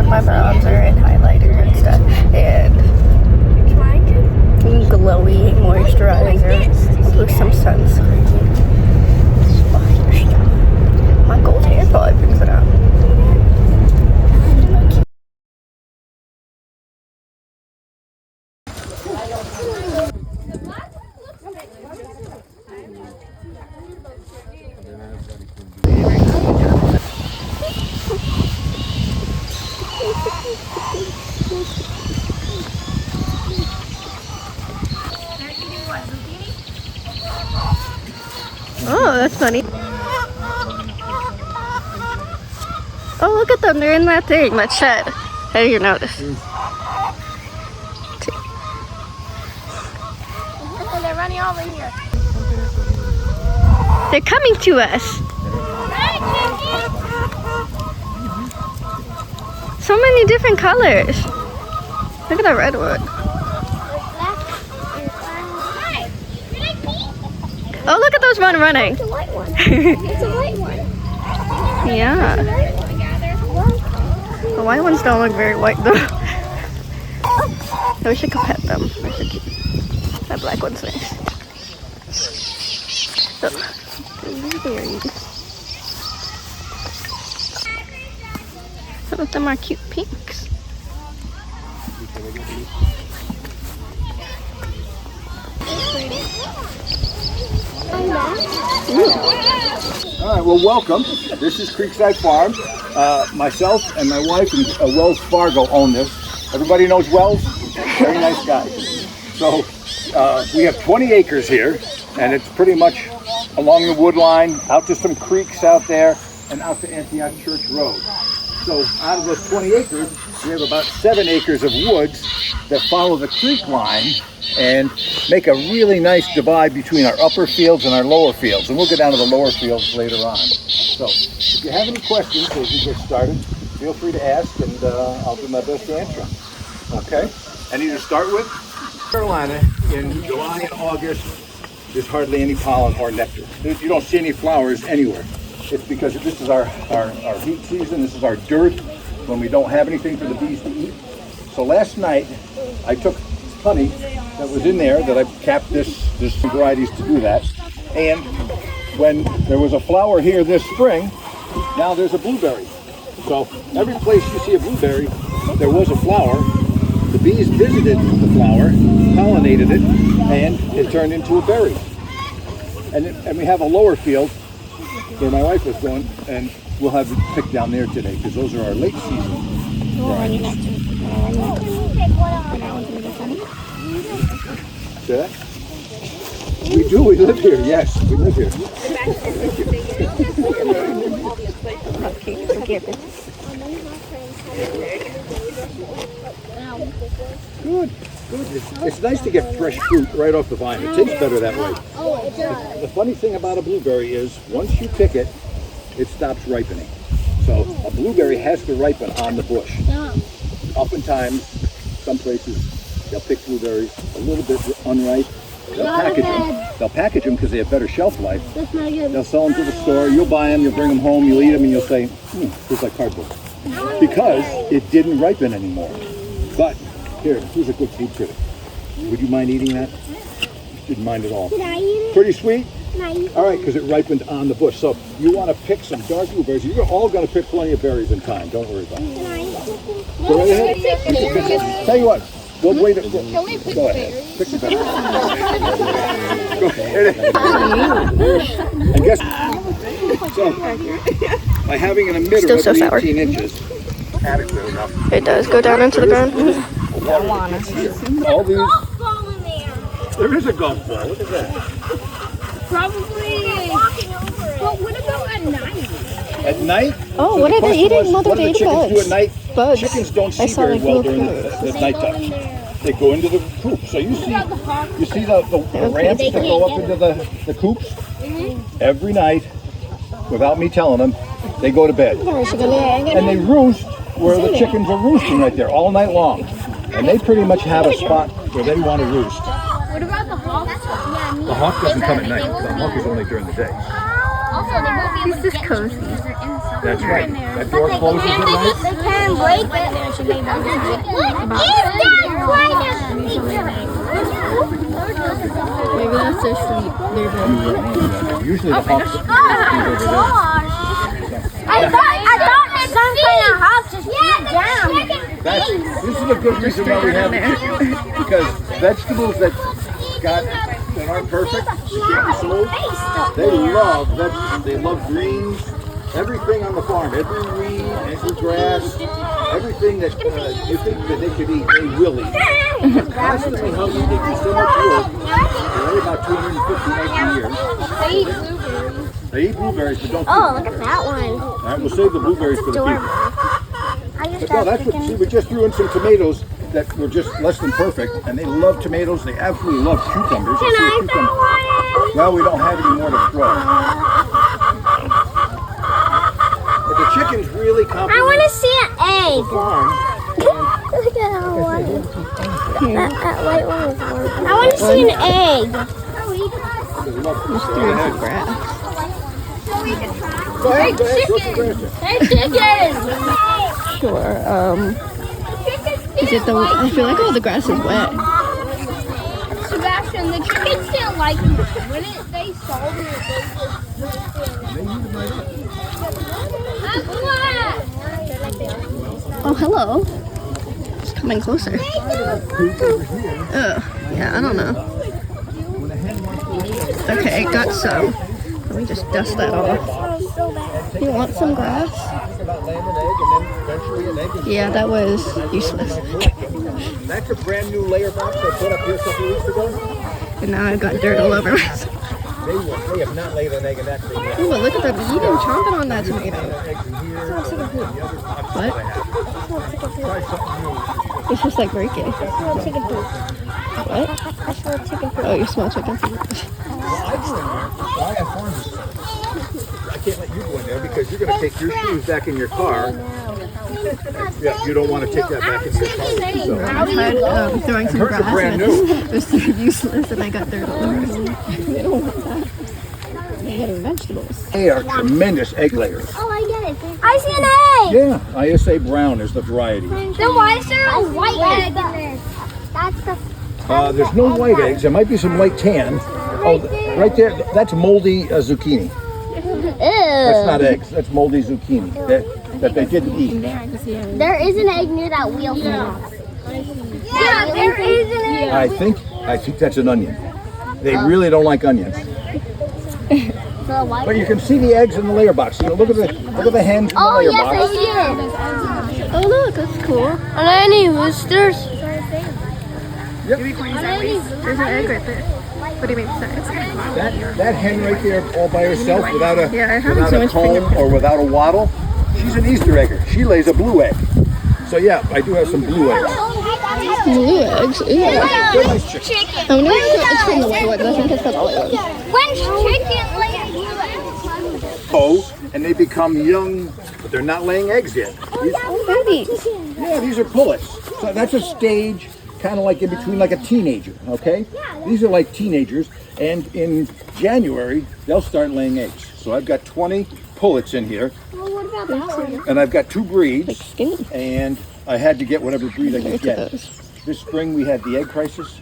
my bronzer and highlighter and stuff, and glowy moisturizer with some sunscreen. My gold hair probably brings it out. Oh, that's funny. Oh, look at them. They're in that thing, that shed. How do you notice? They're running over here. They're coming to us. So many different colors. Look at that redwood. Oh, look at those one running. It's a white one. It's a white one. Yeah. The white ones don't look very white though. I wish I could pet them. They're so cute. That black one's nice. Look, blueberries. Some of them are cute pinks. All right, well, welcome. This is Creekside Farm. Myself and my wife and Wells Fargo own this. Everybody knows Wells? Very nice guy. So we have 20 acres here, and it's pretty much along the wood line, out to some creeks out there, and out to Antioch Church Road. So out of those 20 acres, we have about 7 acres of woods that follow the creek line and make a really nice divide between our upper fields and our lower fields. And we'll get down to the lower fields later on. So if you have any questions as we get started, feel free to ask, and I'll do my best to answer them. Okay? Any to start with? Carolina, in July and August, there's hardly any pollen or nectar. You don't see any flowers anywhere. It's because this is our heat season. This is our dearth when we don't have anything for the bees to eat. So last night, I took honey that was in there that I capped this varieties to do that. And when there was a flower here this spring, now there's a blueberry. So every place you see a blueberry, there was a flower. The bees visited the flower, pollinated it, and it turned into a berry. And we have a lower field where my wife was going, and we'll have it picked down there today because those are our late season varieties. See that? We do, we live here, yes, we live here. Good, good. It's nice to get fresh fruit right off the vine. It tastes better that way. The funny thing about a blueberry is once you pick it, it stops ripening. So a blueberry has to ripen on the bush. Oftentimes, some places, they'll pick blueberries a little bit unripe. They'll package them because they have better shelf life. They'll sell them to the store. You'll buy them, you'll bring them home, you'll eat them, and you'll say, tastes like cardboard. Because it didn't ripen anymore. But here's a good food critic. Would you mind eating that? Didn't mind at all. Can I eat it? Pretty sweet? Can I eat it? All right, because it ripened on the bush. So you want to pick some dark blueberries. You're all going to pick plenty of berries in time. Don't worry about it. Can I eat it? Go right ahead. Tell you what. We'll wait. Go ahead. Pick the berries. Go ahead. And guess. So, by having an emitter of 18 inches, adequate enough. It does go down into the ground. All these. Golf ball in there. There is a golf ball. Look at that. Probably. But what about at night? At night? Oh, so what are they eating? What do the chickens do at night? Bugs. Chickens don't see very well during the nighttime. They go into the coop. So you see the ramps that go up into the coops? Every night, without me telling them, they go to bed. And they roost where the chickens are roosting right there all night long. And they pretty much have a spot where they want to roost. What about the hawk? The hawk doesn't come at night. The hawk is only during the day. Also, they won't be able He's to just get cozy. because they're inside. That's right. That door closes at night. They can't break it. Maybe that's their sleep. Their bed. Usually the hops. I thought some kind of hops just down. This is a good reason why we have it, because vegetables that aren't perfect, that can't be sold, they love vegetables. They love greens. Everything on the farm, every weed, every grass, everything that you think that they could eat, they will eat. They're constantly hungry. They do so much work. They live about 250 nights a year. They eat blueberries, but don't. Oh, look at that one. All right, we'll save the blueberries for the people. But no, that's what. See, we just threw in some tomatoes that were just less than perfect, and they love tomatoes. They absolutely love cucumbers. Can I throw one? Well, we don't have any more to throw. But the chickens really complement I want to see an the egg. farm. Look at how white. That white one is warm. I want to see an egg. They love to Just throw threw an some egg. grass. Go ahead, throw some grass in. Hey, chicken! Sure. Is it the? I feel like all the grass is wet. Sebastian, the chickens didn't like mine. When they saw me, Oh, hello. It's coming closer. Yeah, I don't know. Okay, got some. Let me just dust that off. You want some grass? Yeah, that was useless. That's a brand new layer box I put up here a couple of weeks ago. And now I've got dirt all over myself. They have not laid an egg in that thing yet. Ooh, but look at them eating, chomping on that tomato. What? It's just like breaking. What? Oh, you smell chicken feet. I can't let you go in there because you're going to take your shoes back in your car. Yeah, you don't want to take that back in your car. So. I tried throwing some grass brand and new. it was so useless and I got dirt all over myself. They don't want that. They got vegetables. They are tremendous egg layers. Oh, I get it. I see an egg. Yeah, ISA brown is the variety. Then why is there a white egg in there? That's the. There's no white eggs. There might be some light tan. Oh, right there. That's moldy zucchini. That's not eggs. That's moldy zucchini that they didn't eat. There is an egg near that wheel. Yeah, there is an egg. I think that's an onion. They really don't like onions. But you can see the eggs in the layer box. You know, look at the hens in the layer box. I see it. Oh look, that's cool. Are there any roosters? Yep. There's an egg right there. What do you mean? Sorry. That hen right there, all by herself, without a Yeah, I haven't without so a much comb fingerprints. or without a waddle, she's an Easter egger. She lays a blue egg. So yeah, I do have some blue eggs. Blue eggs? Ew. They're nice chickens. Chicken. I wonder if it's from the white ones. I think it's from the white ones. When's chicken laying eggs? Oh, and they become young, but they're not laying eggs yet. Oh, babies. Yeah, these are pullets. So that's a stage, kind of like in between like a teenager, okay? These are like teenagers, and in January, they'll start laying eggs. So I've got 20 pullets in here, Well, what about that one? and I've got 2 breeds, Skinny. and I had to get whatever breed I could Look get. at those. This spring we had the egg crisis.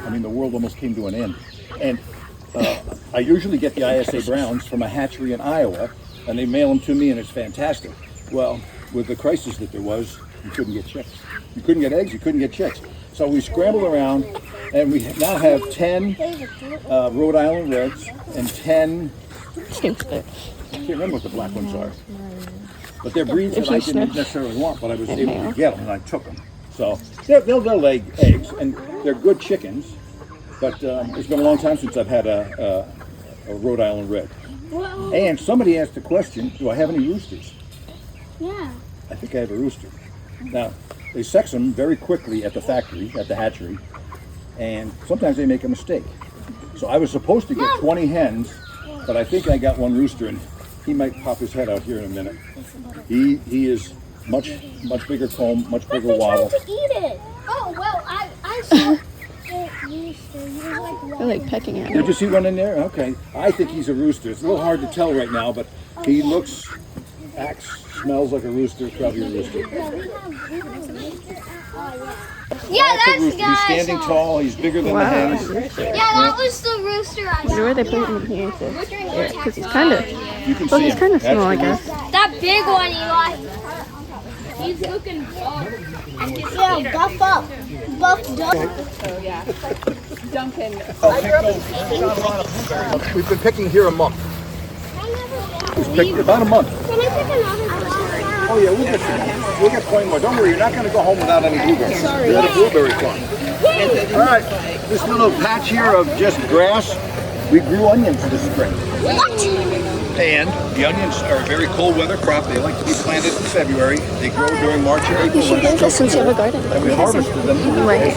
I mean, the world almost came to an end. And I usually get the ISA Browns from a hatchery in Iowa, and they mail them to me, and it's fantastic. Well, with the crisis that there was, you couldn't get chicks. You couldn't get eggs, you couldn't get chicks. So we scrambled around, and we now have 10 Rhode Island Reds and 10, I can't remember what the black ones are. But they're breeds that I didn't necessarily want, but I was able to get them, and I took them. So they'll lay eggs, and they're good chickens. But it's been a long time since I've had a Rhode Island Red. And somebody asked the question, do I have any roosters? Yeah. I think I have a rooster. Now, they sex them very quickly at the factory, at the hatchery, and sometimes they make a mistake. So I was supposed to get 20 hens, but I think I got one rooster, and he might pop his head out here in a minute. He is much bigger comb, much bigger waddle. To eat it. Oh well, I saw. They're like pecking at Did him. you see one in there? Okay. I think he's a rooster. It's a little hard to tell right now, but he looks, acts, smells like a rooster. Probably a rooster. Yeah, That's a that's the rooster. guy. He's standing tall. He's bigger than the Wow. hens. Yeah, that was the rooster I Wonder saw. where they put him in here to. Yeah, because he's kind of. You can Well, see he's him. kind of That's small, I the guess. That big one, Eli. He's looking buff. Yeah, buff up. Buff up. We've been picking here a month. We've picked about a month. Can I pick another one? Oh yeah, we'll get plenty more. Don't worry, you're not going to go home without any blueberries. You're at a blueberry farm. All right, this little patch here of just grass, we grew onions this spring. What? And the onions are a very cold weather crop. They like to be planted in February. They grow during March and April. You should get this since you have a garden. And we harvested them. Right. And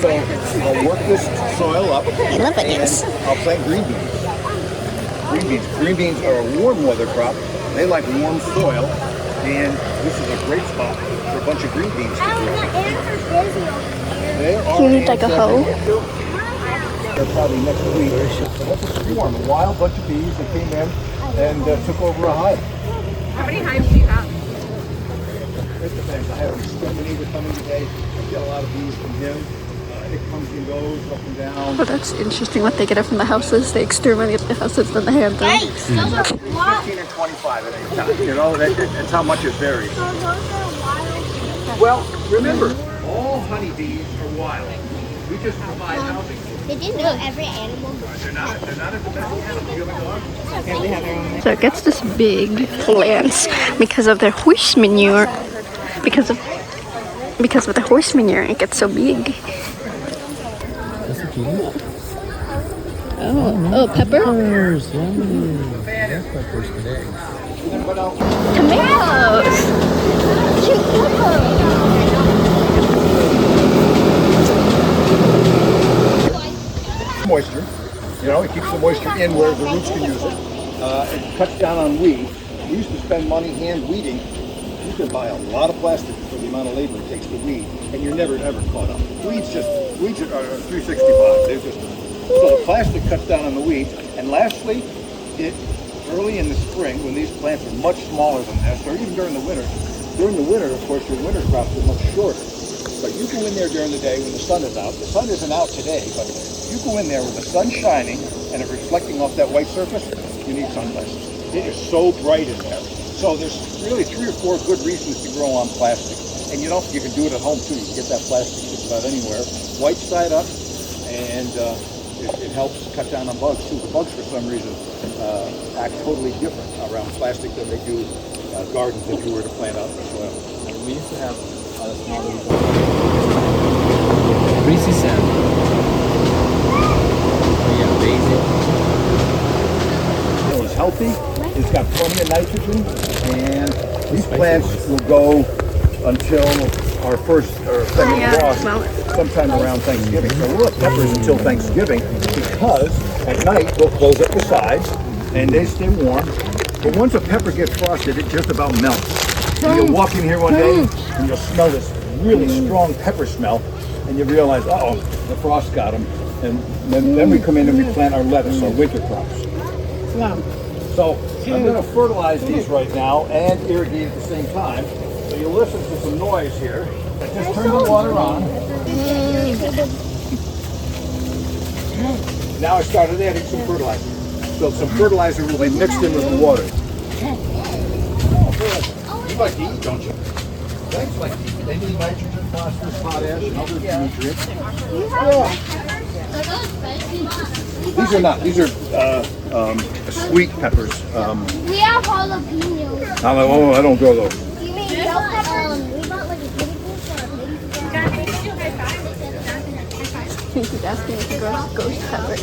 so I'll work this soil up. I love onions. I'll plant green beans. Green beans are a warm weather crop. They like warm soil. And this is a great spot for a bunch of green beans to grow. There are You need like a hoe. They're probably next week. That's a swarm, a wild bunch of bees that came in and took over a hive. How many hives do you have? It depends. I have an exterminator coming today. I get a lot of bees from him. It comes and goes up and down. Well, that's interesting what they get it from the houses. They exterminate the houses, then they hand them. Those are 15 and 25 at any time. You know, that's how much it varies. wild. Well, remember, all honeybees are wild. We just provide housing. Did you know every animal? They're not a domestic animal. You have a dog? So it gets this big plants because of their horse manure. Because of the horse manure, it gets so big. Oh, peppers. Tomatoes. Moisture. You know, it keeps the moisture in where the roots can use it. It cuts down on weeds. We used to spend money hand weeding. You can buy a lot of plastic for the amount of labor it takes to weed, and you're never ever caught up. Weeds are 365. They're just so the plastic cuts down on the weeds. And lastly, early in the spring when these plants are much smaller than this, or even during the winter. During the winter, of course, your winter crops are much shorter. But you go in there during the day when the sun is out. The sun isn't out today, but you go in there with the sun shining and it reflecting off that white surface, you need sunglasses. It is so bright in there. So there's really 3 or 4 good reasons to grow on plastic. And you know, you can do it at home too. You can get that plastic just about anywhere. White side up, and it helps cut down on bugs too. The bugs, for some reason, act totally different around plastic than they do gardens if you were to plant out in the soil. We used to have a small little greasy sand. Yeah, basil. It's healthy, it's got plenty of nitrogen, and these plants will go until our first or second frost sometime around Thanksgiving. So we'll have peppers until Thanksgiving because at night we'll close up the sides and they stay warm. But once a pepper gets frosted, it just about melts. And you'll walk in here one day and you'll smell this really strong pepper smell, and you realize, uh-oh, the frost got them. And then we come in and we plant our lettuce, our winter crops. So I'm going to fertilize these right now and irrigate at the same time. So you'll listen to some noise here. I just turned the water on. Now I started adding some fertilizer. So some fertilizer will be mixed in with the water. You like to eat, don't you? Plants like to eat. They need nitrogen, phosphorus, potash, and other nutrients. Yeah. These are not. These are sweet peppers. We have jalapenos. Oh, I don't grow those. You mean bell peppers? We bought like a baby goose or a baby He's asking if he grows ghost peppers.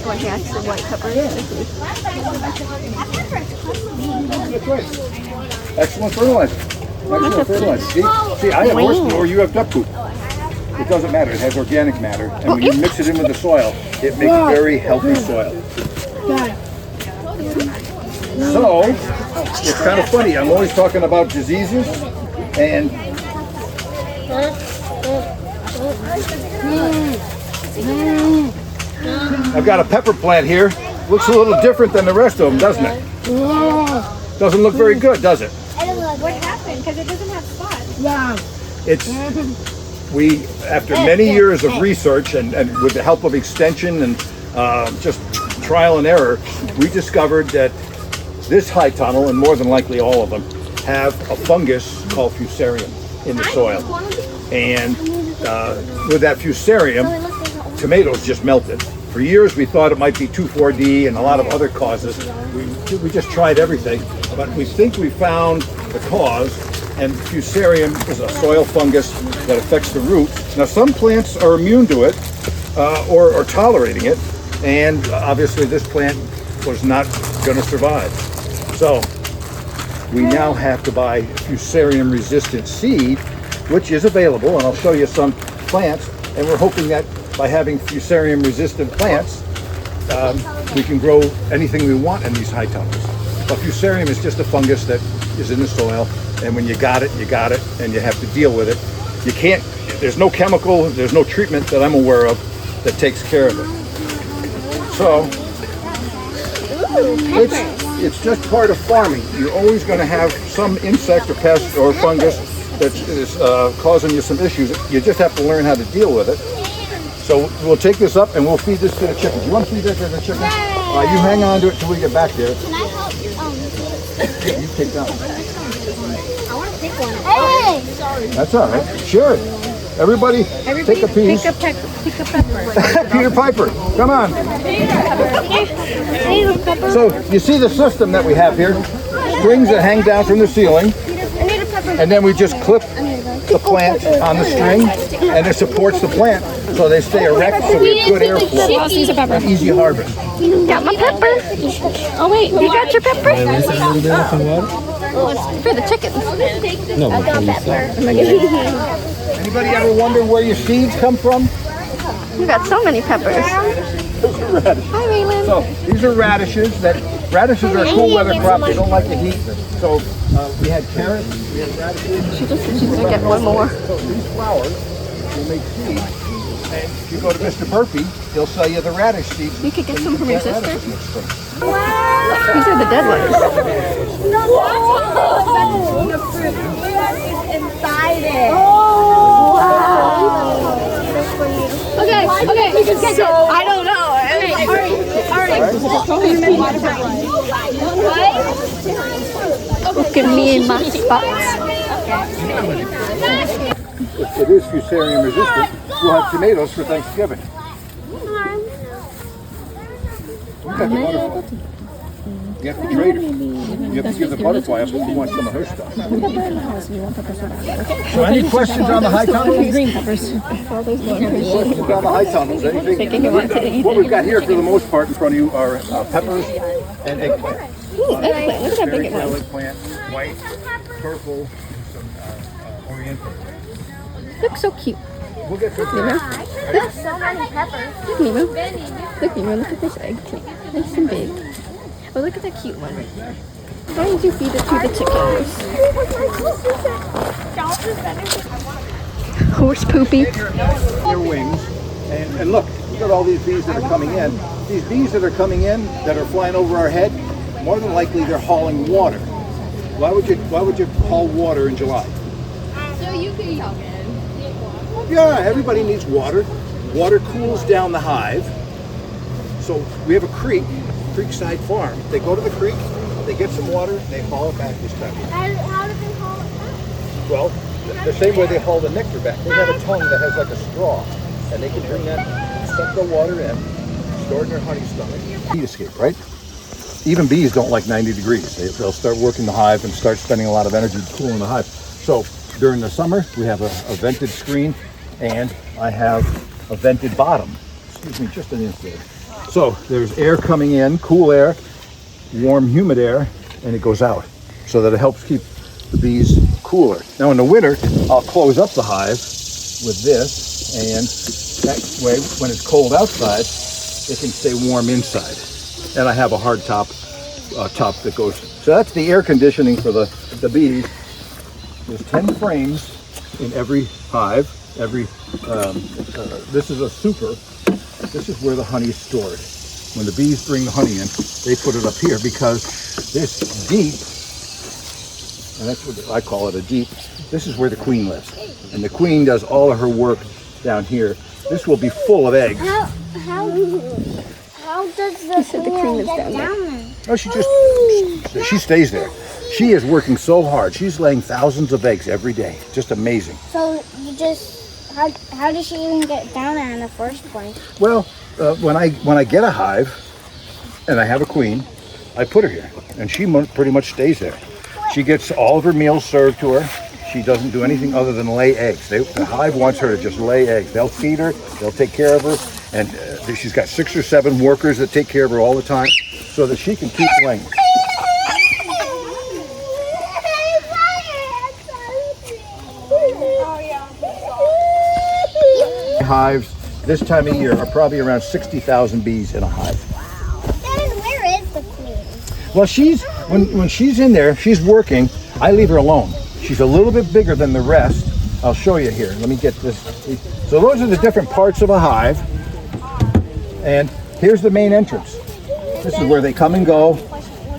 When he asks the white peppers. That's right. Excellent fertilizer. Excellent fertilizer. See, I have horse manure, you have duck poop. It doesn't matter. It has organic matter. And when you mix it in with the soil, it makes very healthy soil. So, it's kind of funny. I'm always talking about diseases, and I've got a pepper plant here. Looks a little different than the rest of them, doesn't it? Doesn't look very good, does it? What happened? Because it doesn't have spots. It's after many years of research and with the help of extension and just trial and error, we discovered that this high tunnel, and more than likely all of them, have a fungus called fusarium in the soil. And with that fusarium, tomatoes just melted. For years we thought it might be 2,4-D and a lot of other causes. We just tried everything, but we think we found the cause, and fusarium is a soil fungus that affects the root. Now some plants are immune to it or tolerating it, and obviously this plant was not going to survive. So we now have to buy fusarium resistant seed, which is available, and I'll show you some plants, and we're hoping that by having fusarium resistant plants, we can grow anything we want in these high tunnels. But fusarium is just a fungus that is in the soil, and when you got it, and you have to deal with it. You can't, there's no chemical, there's no treatment that I'm aware of that takes care of it. So, it's just part of farming. You're always going to have some insect or pest or fungus that is causing you some issues. You just have to learn how to deal with it. So we'll take this up and we'll feed this to the chickens. You want to feed that to the chickens? You hang on to it till we get back there. Can I help? Yeah, you take that one. I want to pick one. Hey! That's all right. Sure. Everybody take a piece. Pick a pepper. Peter Piper, come on. So you see the system that we have here. Springs that hang down from the ceiling. And then we just clip the plant on the string, and it supports the plant so they stay erect, so we have good airflow and easy harvest. Got my pepper. Oh wait, you got your pepper? Oh, it's for the chickens. No, but for yourself. Anybody ever wonder where your seeds come from? You got so many peppers. Those are radishes. Hi, Raylan. So these are radishes. Radishes are a cool weather crop. They don't like the heat. So we had carrots, we had radishes. She's gonna get one more. So these flowers will make seeds. And if you go to Mr. Burpee, he'll sell you the radish seeds. You could get some from your sister. Radishes next spring. These are the dead ones. The fruit is inside it. Okay, so I don't know. Look at me in my spots. If it is fusarium resistant, we'll have tomatoes for Thanksgiving. Look at the butterfly. You have to trade her. You have to give the butterfly up if you want some of her stuff. So any questions on the high tunnels? Green peppers. Questions on the high tunnels? Anything? What we've got here for the most part in front of you are peppers and eggplant. Ooh, eggplant. Look at that big one. Eggplant, white, purple, some oriental. Looks so cute. We'll get to There's so many peppers. Look, Nemo. Look, Nemo. Look at this eggplant. Nice and big. Oh, look at that cute one right there. Why don't you feed it to the chickens? Horse poopy. their wings, and look at all these bees that are coming in. These bees that are coming in, that are flying over our head, more than likely they're hauling water. Why would you haul water in July? So you can help it. Yeah, everybody needs water. Water cools down the hive. So we have a creekside farm. They go to the creek, they get some water, they haul it back this time. How do they haul it back? Well, the same way they haul the nectar back. They have a tongue that has like a straw, and they can bring that, suck the water in, store it in their honey stomach. Heat escape, right? Even bees don't like 90 degrees. They'll start working the hive and start spending a lot of energy cooling the hive. So during the summer, we have a vented screen, and I have a vented bottom. Excuse me, just an instant. So there's air coming in, cool air, warm, humid air, and it goes out so that it helps keep the bees cooler. Now in the winter, I'll close up the hive with this, and that way, when it's cold outside, it can stay warm inside. And I have a hard top that goes. So that's the air conditioning for the bees. There's 10 frames in every hive, every this is a super. This is where the honey is stored. When the bees bring the honey in, they put it up here because this deep, and that's what I call it, a deep, this is where the queen lives. And the queen does all of her work down here. This will be full of eggs. How does the queen get down there? Oh, she stays there. She is working so hard. She's laying thousands of eggs every day. Just amazing. So how does she even get down there in the first place? Well, when I get a hive and I have a queen, I put her here, and she pretty much stays there. She gets all of her meals served to her. She doesn't do anything other than lay eggs. The hive wants her to just lay eggs. They'll feed her, they'll take care of her, and she's got 6 or 7 workers that take care of her all the time so that she can keep laying. Hives this time of year are probably around 60,000 bees in a hive. Then where is the queen? Well, when she's in there, she's working. I leave her alone. She's a little bit bigger than the rest. I'll show you here. Let me get this. So those are the different parts of a hive. And here's the main entrance. This is where they come and go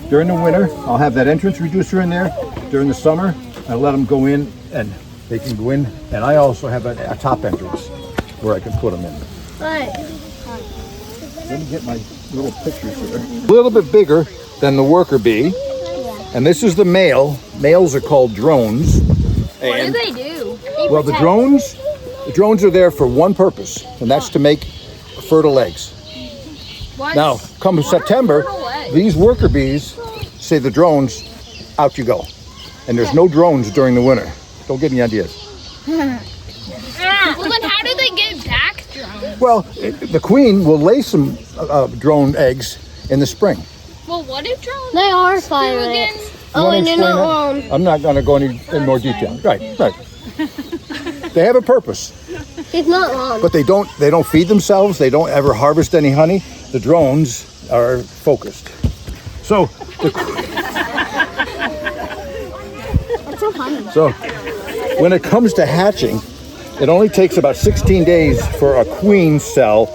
during the winter. I'll have that entrance reducer in there. During the summer, I let them go in, and they can go in. And I also have a top entrance where I can put them in. Let me get my little pictures here. A little bit bigger than the worker bee. And this is the male. Males are called drones. What do they do? Well, the drones are there for one purpose, and that's to make fertile eggs. Now, come September, these worker bees say the drones, out you go. And there's no drones during the winter. Don't get any ideas. Well, then how do they get back drones? Well, the queen will lay some drone eggs in the spring. Well, what do drones They are do fire again? ants. You want to explain that? I'm not going to go in more detail. Right. They have a purpose, He's not wrong. but they don't feed themselves. They don't ever harvest any honey. The drones are focused. So, It's so funny. so when it comes to hatching, it only takes about 16 days for a queen cell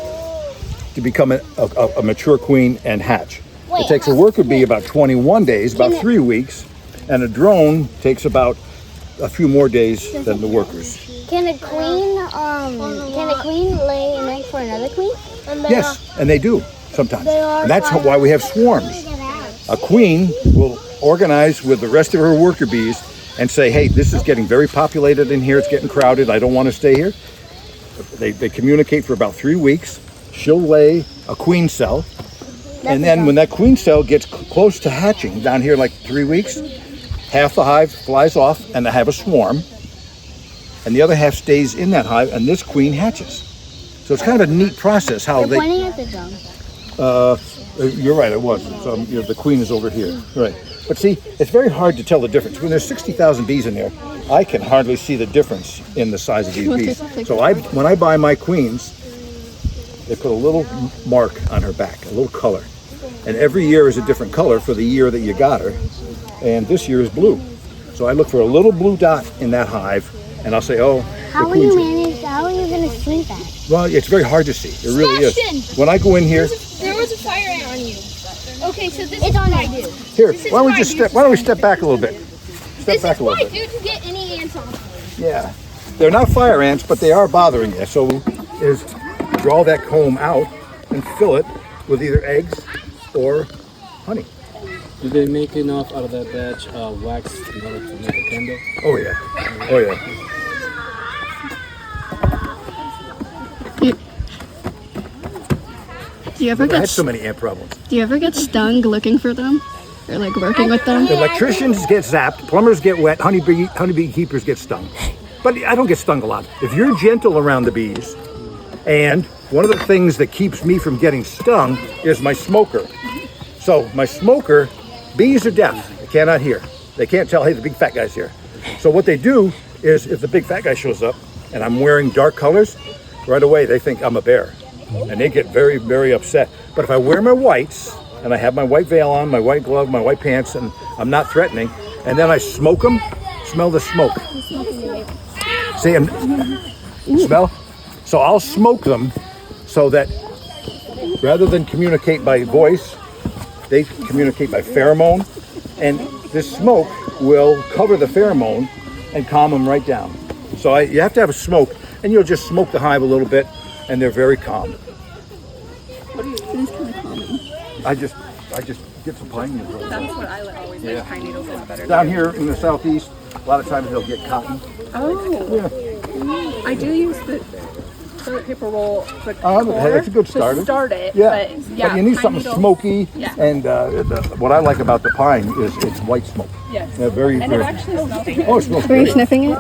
to become a mature queen and hatch. It takes a worker bee about 21 days, about 3 weeks, and a drone takes about a few more days than the workers. Can a queen lay an egg for another queen? Yes, and they do sometimes. And that's why we have swarms. A queen will organize with the rest of her worker bees and say, hey, this is getting very populated in here. It's getting crowded. I don't want to stay here. They communicate for about 3 weeks. She'll lay a queen cell. And then when that queen cell gets close to hatching, down here like 3 weeks, half the hive flies off and they have a swarm. And the other half stays in that hive, and this queen hatches. So it's kind of a neat process how they... Pointing at the drone. You're right, it was. So, the queen is over here. Right. But see, it's very hard to tell the difference. When there's 60,000 bees in there, I can hardly see the difference in the size of these bees. So when I buy my queens, they put a little mark on her back, a little color. And every year is a different color for the year that you got her. And this year is blue. So I look for a little blue dot in that hive, and I'll say, oh, How are you going to see that? Well, it's very hard to see. It really is. When I go in here, There was a fire ant on you. Okay, so this It's is on what I you. do. here, why don't we step back a little bit? Step This back is a what little I bit. do to get any ants off. Yeah. They're not fire ants, but they are bothering you. So is draw that comb out and fill it with either eggs or honey. Do they make enough out of that batch wax in order to make a candle? Oh yeah. Oh yeah. Do you ever I get had so many ant problems. Do you ever get stung looking for them, or like working with them? The electricians get zapped, plumbers get wet, honeybee keepers get stung. But I don't get stung a lot. If you're gentle around the bees, and one of the things that keeps me from getting stung is my smoker. So my smoker, bees are deaf. They cannot hear. They can't tell, hey, the big fat guy's here. So what they do is if the big fat guy shows up and I'm wearing dark colors, right away they think I'm a bear. And they get very, very upset. But if I wear my whites, and I have my white veil on, my white glove, my white pants, and I'm not threatening, and then I smoke them, smell the smoke. See, smell? So I'll smoke them so that rather than communicate by voice, they communicate by pheromone. And this smoke will cover the pheromone and calm them right down. So you have to have a smoke, and you'll just smoke the hive a little bit, and they're very calm. I just get some pine needles. That's what I would always like. Pine needles a lot better. Down here in the southeast, a lot of times they'll get cotton. Oh. Yeah. I do use the toilet paper roll, the It's a good starter. to start it. Yeah. But you need pine something needles. smoky. Yeah. And what I like about the pine is it's white smoke. Yes. They're very, And very. it actually smells good. Oh, it smells Are you great. sniffing it?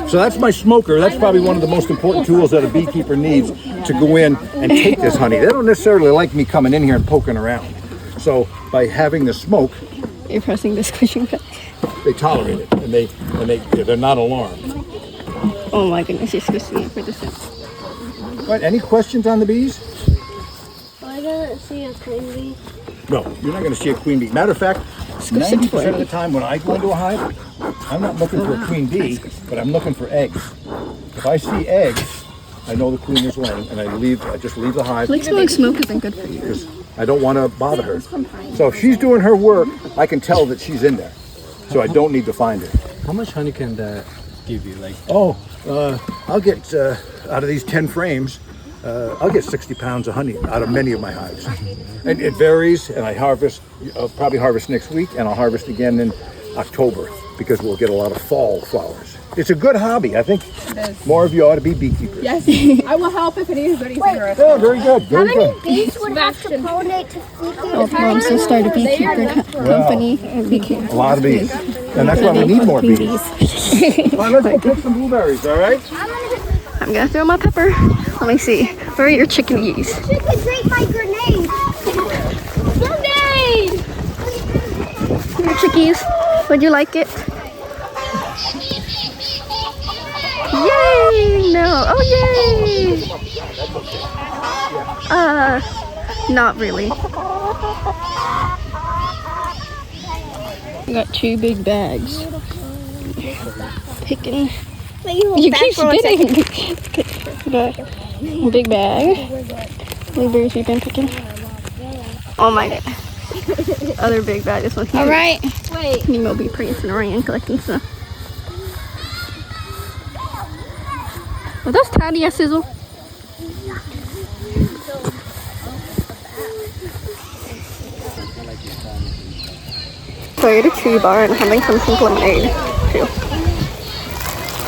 So that's my smoker. That's probably one of the most important tools that a beekeeper needs to go in and take this honey. They don't necessarily like me coming in here and poking around. So by having the smoke, You're pressing the squishing back. they tolerate it, and they're not alarmed. Oh my goodness, you're squishing it for the sound. Right, any questions on the bees? Why doesn't see a queen bee? No, you're not going to see a queen bee. Matter of fact, 90% of the time when I go into a hive, I'm not looking for a queen bee, but I'm looking for eggs. If I see eggs, I know the queen is laying, and I just leave the hive Like smoke isn't good for you. because I don't want to bother her. So if she's doing her work, I can tell that she's in there. So I don't need to find her. How much honey can that give you? Like, I'll get, out of these 10 frames, I'll get 60 pounds of honey out of many of my hives. And it varies, and I harvest, I'll probably harvest next week, and I'll harvest again in October because we'll get a lot of fall flowers. It's a good hobby. I think more of you ought to be beekeepers. Yes. I will help if anybody's interested. Yeah, very good, very good. Bees would have to pollinate to feed their Moms will start a beekeeper company and beekeeper. A lot of bees. And that's why we need more bees. Well, let's go pick some blueberries, all right? I'm gonna throw my pepper. Let me see. Where are your chickadees? You could drink my grenade. Grenade! Your chickies. Would you like it? Yay! No. Oh, yay! Not really. I got 2 big bags. Picking. You keep spitting. The big bag. Blueberries we've been picking. Oh my god. Other big bag. This one here. All right. Wait. Nemo be prancing around collecting stuff. Are those tiny as sizzle? So I ate a tree bar and having some simple lemonade too.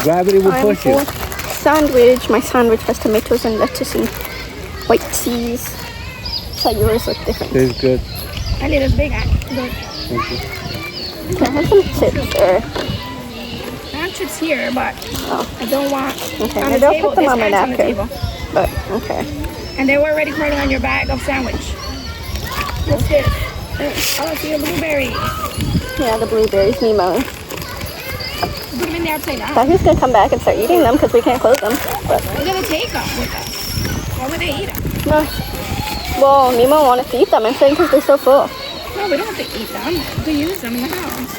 gravity will push you. Sandwich. My sandwich has tomatoes and lettuce and white cheese. So yours look different. Tastes good. I need a big one. Can I have some chips or? Not chips here, but I don't want Okay, on maybe the I'll table. put them This on my guy's on the napkin. table. But okay. And they were already cording on your bag of sandwich. What's this? Oh, I see a blueberry. Yeah, the blueberries, Nemo. Put them in there upside down. Thought he was gonna come back and start eating them because we can't close them. But We're gonna take them with us. Why would they eat them? no. Well, Nemo wanted to eat them. I'm saying because they're so full. No, we don't have to eat them. We can use them in the house.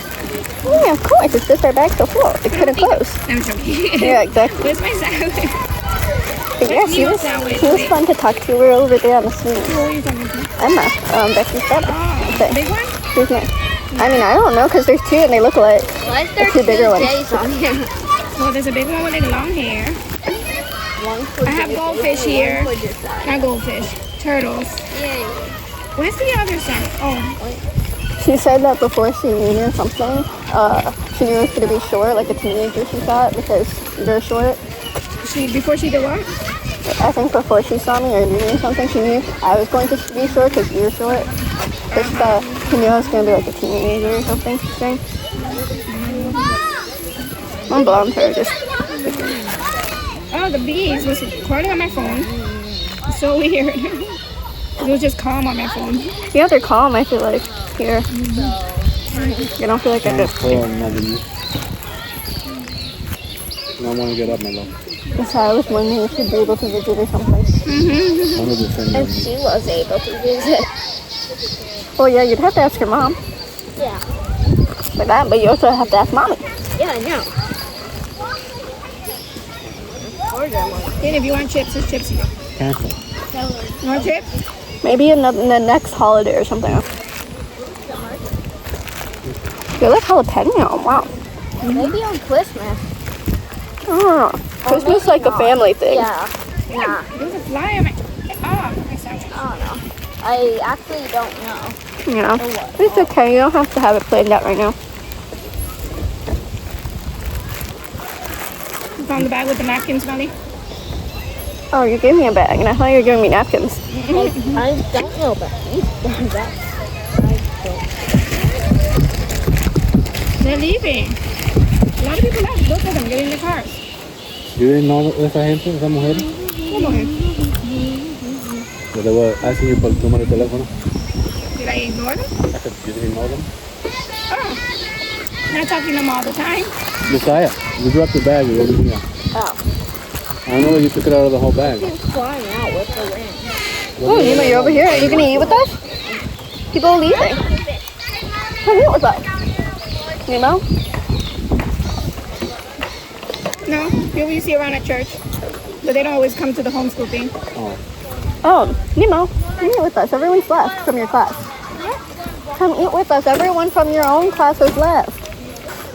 Yeah, of course. It's just our bag so full. It couldn't close. I'm joking. Yeah, exactly. Where's my sandwich? But yeah, she was fun to talk to. We're over there on the swing. Who are you talking to? Emma, Becky's daughter. Oh, big one? She's nice. I mean, I don't know because there's 2 and they look alike. Why is The there 2 bigger ones. J's on here? Well, there's a big one with like long hair. I have goldfish here. Not goldfish. Turtles. Yay. Where's the other side? Oh, She said that before she knew me or something, she knew it was going to be short, like a teenager she thought, because they're short. before she did what? I think before she saw me or knew me or something, she knew I was going to be short because you're short. But she knew I was going to be like a teenager or something, she's saying. My blonde hair just... Oh, the bees was recording on my phone. It's so weird. It was just calm on my phone. Yeah, they're calm, I feel like, here. You don't feel like I did. Oh, nothing. I want to get up, my love. That's how I was wondering if she'd be able to visit or something. One of the things. If she was able to visit. Well, yeah, you'd have to ask your mom Yeah. for that, but you also have to ask mommy. Yeah, I know. Or grandma. And if you want chips, there's chips here. Cancel. You want chips? Maybe in the next holiday or something. You're like jalapeno. Wow. Maybe on Christmas. Oh, Christmas like a family thing. Yeah. Nah. There's a fly on my... Oh, my sandwich. I don't know. I actually don't know. Yeah. It's okay. You don't have to have it planned out right now. You found the bag with the napkins, Molly? Oh, you gave me a bag, and I thought you were giving me napkins. I don't know about that. They're leaving. A lot of people left. Look at them. Get in the cars. You didn't know esa gente, esa mujer? Come on. That they were asking you for el número de teléfono. Did I ignore them? I said, you didn't know them? Oh. Not talking to them all the time. Messiah, you dropped the bag. You're over here. Oh. I don't know where you took it out of the whole bag. Flying out with the wind. Oh, Nima, you're over here. Are you gonna eat with us? People are leaving. Come eat with us. Nima? No, people you see around at church. But they don't always come to the homeschool thing. Oh, Nemo, come eat with us. Everyone's left from your class. Come eat with us. Everyone from your own class has left.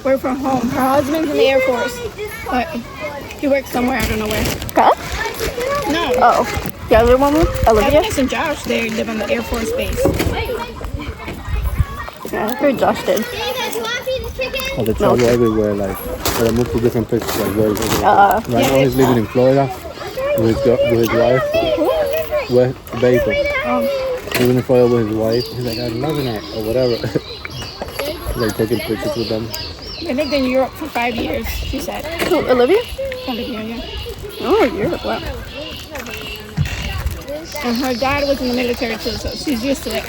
We're from home. Her husband's in the Air Force. But he works somewhere, I don't know where. Okay? No. Oh, the other one, Olivia? Evan and Josh, they live on the Air Force base. Yeah, I heard Josh did. Oh, they travel everywhere, like, they move to different places, like, where right now he's living in Florida with his wife, with Baker. Living in Florida with his wife. He's like, I'm loving it, or whatever. Like, taking pictures with them. They lived in Europe for 5 years, she said. Who, Olivia? Olivia, yeah. Oh, Europe, wow. And her dad was in the military too, so she's used to it.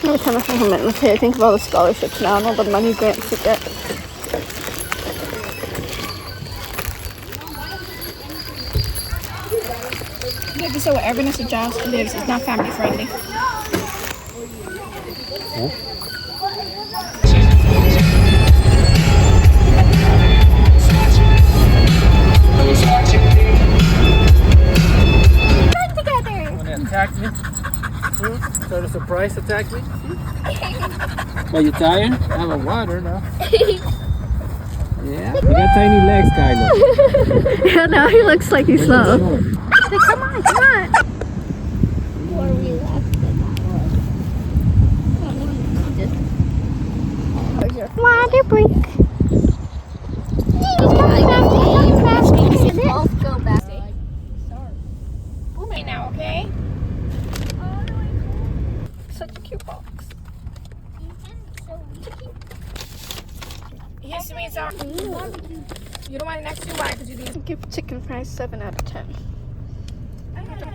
Every time I think I'm in the I think of all the scholarships now and all the money grants you get. You have to say wherever Mr. Josh lives, it's not family friendly. Attack me? Try to surprise attack me? Are you tired? I have a water now. Yeah? You got tiny legs, Kylo. Yeah, now he looks like he's slow. Come on, come on. Before we left Water break. both go back. Right now, okay? Such a cute box. Yes, we saw. You don't want it next to you, why? Because you didn't. Give chicken fries 7 out of 10.